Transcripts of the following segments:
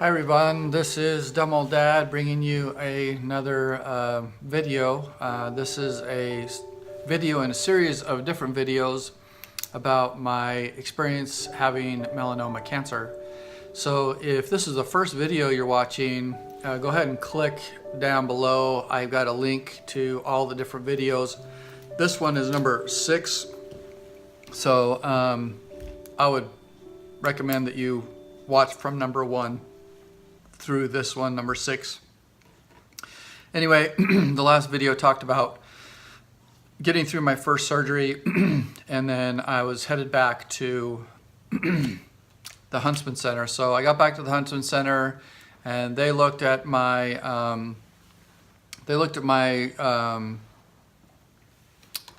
Hi everyone, this is Dumb Old Dad bringing you another video. This is a video in a series of different videos about my experience having melanoma cancer. So if this is the first video you're watching, go ahead and click down below. I've got a link to all the different videos. This one is number 6. So I would recommend that you watch from number 1 through this one, number 6. Anyway, the last video talked about getting through my first surgery and then I was headed back to the Huntsman Center. So I got back to the Huntsman Center and they looked at my what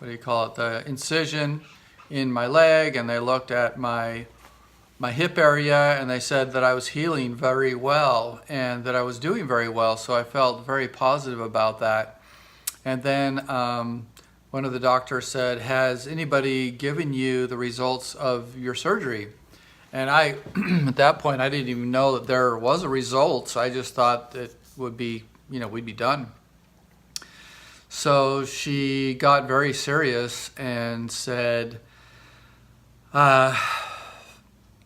do you call it, the incision in my leg, and they looked at my hip area, and they said that I was healing very well and that I was doing very well, so I felt very positive about that. And then one of the doctors said, "Has anybody given you the results of your surgery?" And I, at that point, I didn't even know that there was a result. I just thought it would be, we'd be done. So she got very serious and said,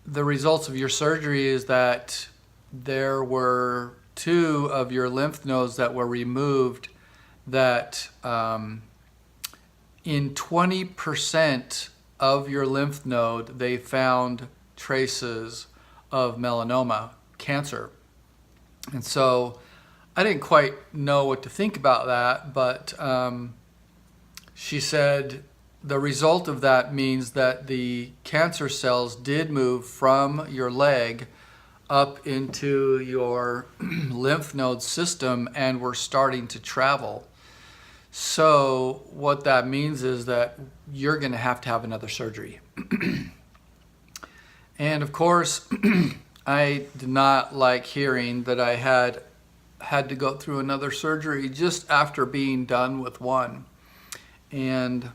the results of your surgery is that there were 2 of your lymph nodes that were removed that in 20% of your lymph node they found traces of melanoma cancer. And so I didn't quite know what to think about that, but she said the result of that means that the cancer cells did move from your leg up into your lymph node system and were starting to travel. So what that means is that you're going to have another surgery. And of course, I did not like hearing that I had to go through another surgery just after being done with one. And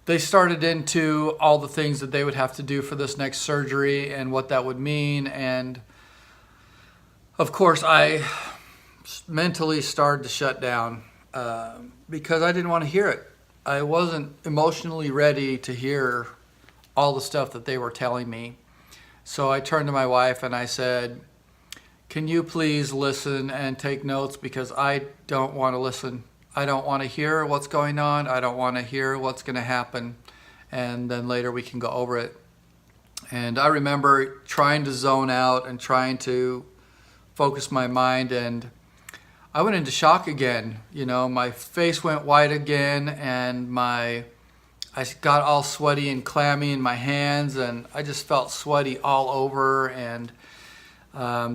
they started into all the things that they would have to do for this next surgery and what that would mean. And of course, I mentally started to shut down because I didn't want to hear it. I wasn't emotionally ready to hear all the stuff that they were telling me. So I turned to my wife and I said, "Can you please listen and take notes, because I don't want to listen. I don't want to hear what's going on. I don't want to hear what's going to happen. And then later we can go over it." And I remember trying to zone out and trying to focus my mind, and I went into shock again. My face went white again, and I got all sweaty and clammy in my hands, and I just felt sweaty all over. And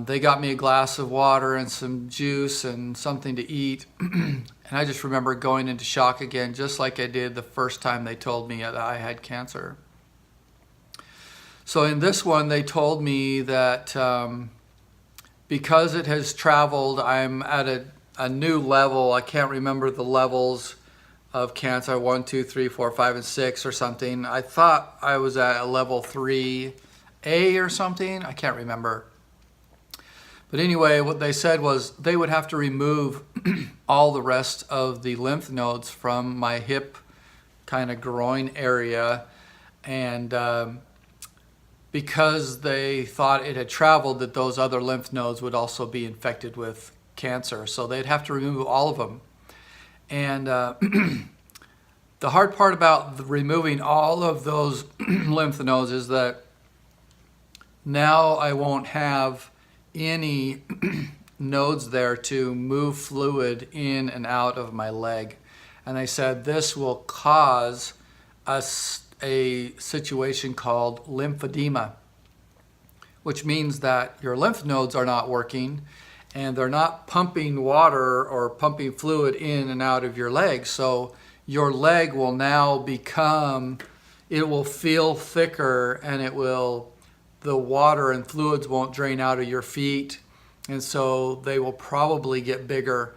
they got me a glass of water and some juice and something to eat. And I just remember going into shock again, just like I did the first time they told me that I had cancer. So in this one, they told me that because it has traveled, I'm at a new level. I can't remember the levels of cancer, 1, 2, 3, 4, 5, and 6 or something. I thought I was at a level 3A or something. I can't remember. But anyway, what they said was they would have to remove all the rest of the lymph nodes from my hip kind of groin area. And because they thought it had traveled, that those other lymph nodes would also be infected with cancer. So they'd have to remove all of them. And the hard part about removing all of those lymph nodes is that now I won't have any nodes there to move fluid in and out of my leg. And they said this will cause us a situation called lymphedema, which means that your lymph nodes are not working and they're not pumping water or pumping fluid in and out of your leg. So your leg will now it will feel thicker, and the water and fluids won't drain out of your feet, and so they will probably get bigger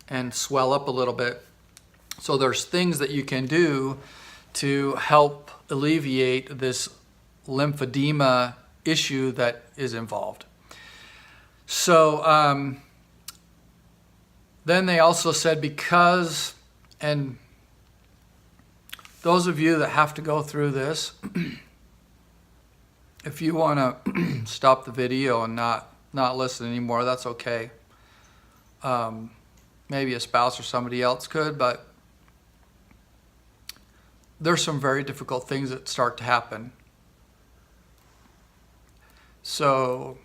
and swell up a little bit. So there's things that you can do to help alleviate this lymphedema issue that is involved. So then they also said because, and those of you that have to go through this, if you want to stop the video and not listen anymore, that's okay. Maybe a spouse or somebody else could, but there's some very difficult things that start to happen. So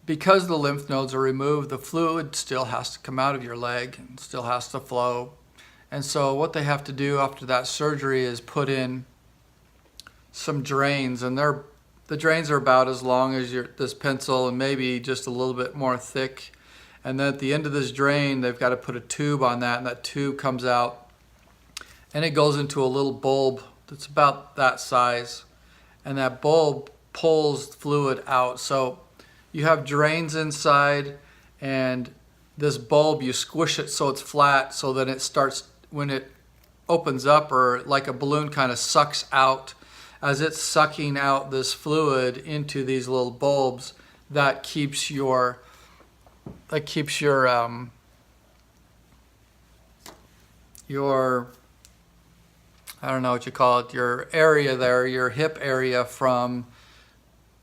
because the lymph nodes are removed, the fluid still has to come out of your leg and still has to flow. And so what they have to do after that surgery is put in some drains, and the drains are about as long as this pencil and maybe just a little bit more thick. And then at the end of this drain, they've got to put a tube on that, and that tube comes out and it goes into a little bulb that's about that size, and that bulb pulls fluid out. So you have drains inside, and this bulb, you squish it so it's flat, so that it starts, when it opens up, or like a balloon kind of sucks out, as it's sucking out this fluid into these little bulbs, that keeps your I don't know what you call it, your area there, your hip area, from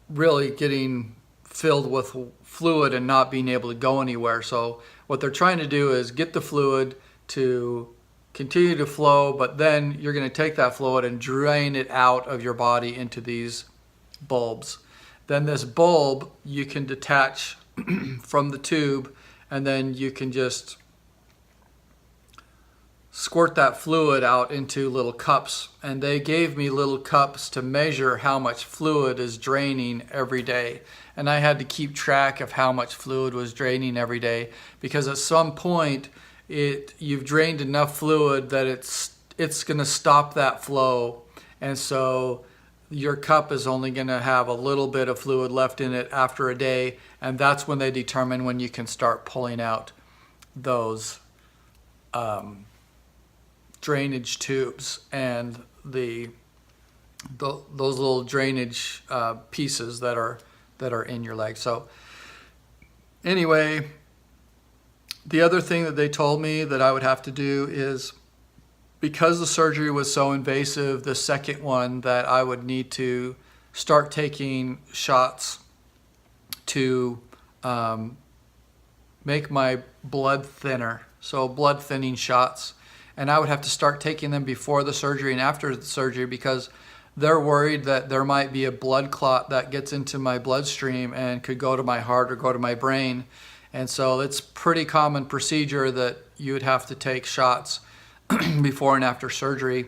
really getting filled with fluid and not being able to go anywhere. So what they're trying to do is get the fluid to continue to flow, but then you're going to take that fluid and drain it out of your body into these bulbs. Then this bulb you can detach from the tube, and then you can just squirt that fluid out into little cups. And they gave me little cups to measure how much fluid is draining every day. And I had to keep track of how much fluid was draining every day, because at some point you've drained enough fluid that it's going to stop that flow. And so your cup is only going to have a little bit of fluid left in it after a day, and that's when they determine when you can start pulling out those drainage tubes and those little drainage pieces that are in your leg. So anyway, the other thing that they told me that I would have to do is, because the surgery was so invasive, the second one, that I would need to start taking shots to make my blood thinner. So blood thinning shots. And I would have to start taking them before the surgery and after the surgery, because they're worried that there might be a blood clot that gets into my bloodstream and could go to my heart or go to my brain. And so it's pretty common procedure that you would have to take shots before and after surgery.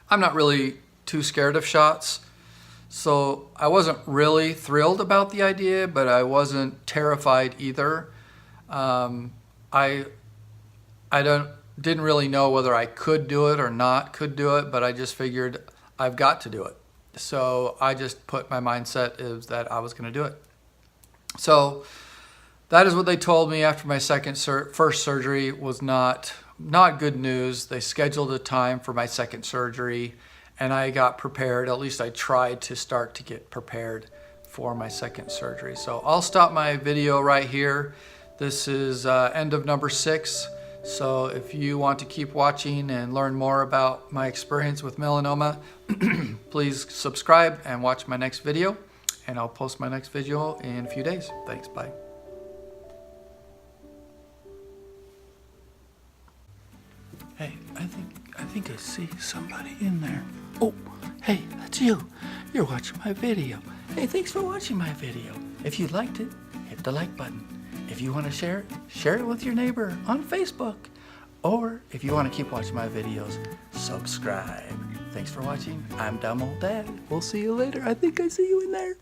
I'm not really too scared of shots, so I wasn't really thrilled about the idea, but I wasn't terrified either. I didn't really know whether I could do it or not could do it, but I just figured I've got to do it. So I just put my mindset is that I was going to do it. So that is what they told me after my first surgery. Was not good news. They scheduled a time for my second surgery, and I got prepared. At least I tried to start to get prepared for my second surgery. So I'll stop my video right here. This is end of number 6. So if you want to keep watching and learn more about my experience with melanoma, please subscribe and watch my next video, and I'll post my next video in a few days. Thanks, bye. Hey, I think I see somebody in there. Oh, hey, that's you. You're watching my video. Hey, thanks for watching my video. If you liked it, hit the like button. If you want to share it with your neighbor on Facebook. Or if you want to keep watching my videos, subscribe. Thanks for watching. I'm Dumb Old Dad. We'll see you later. I think I see you in there.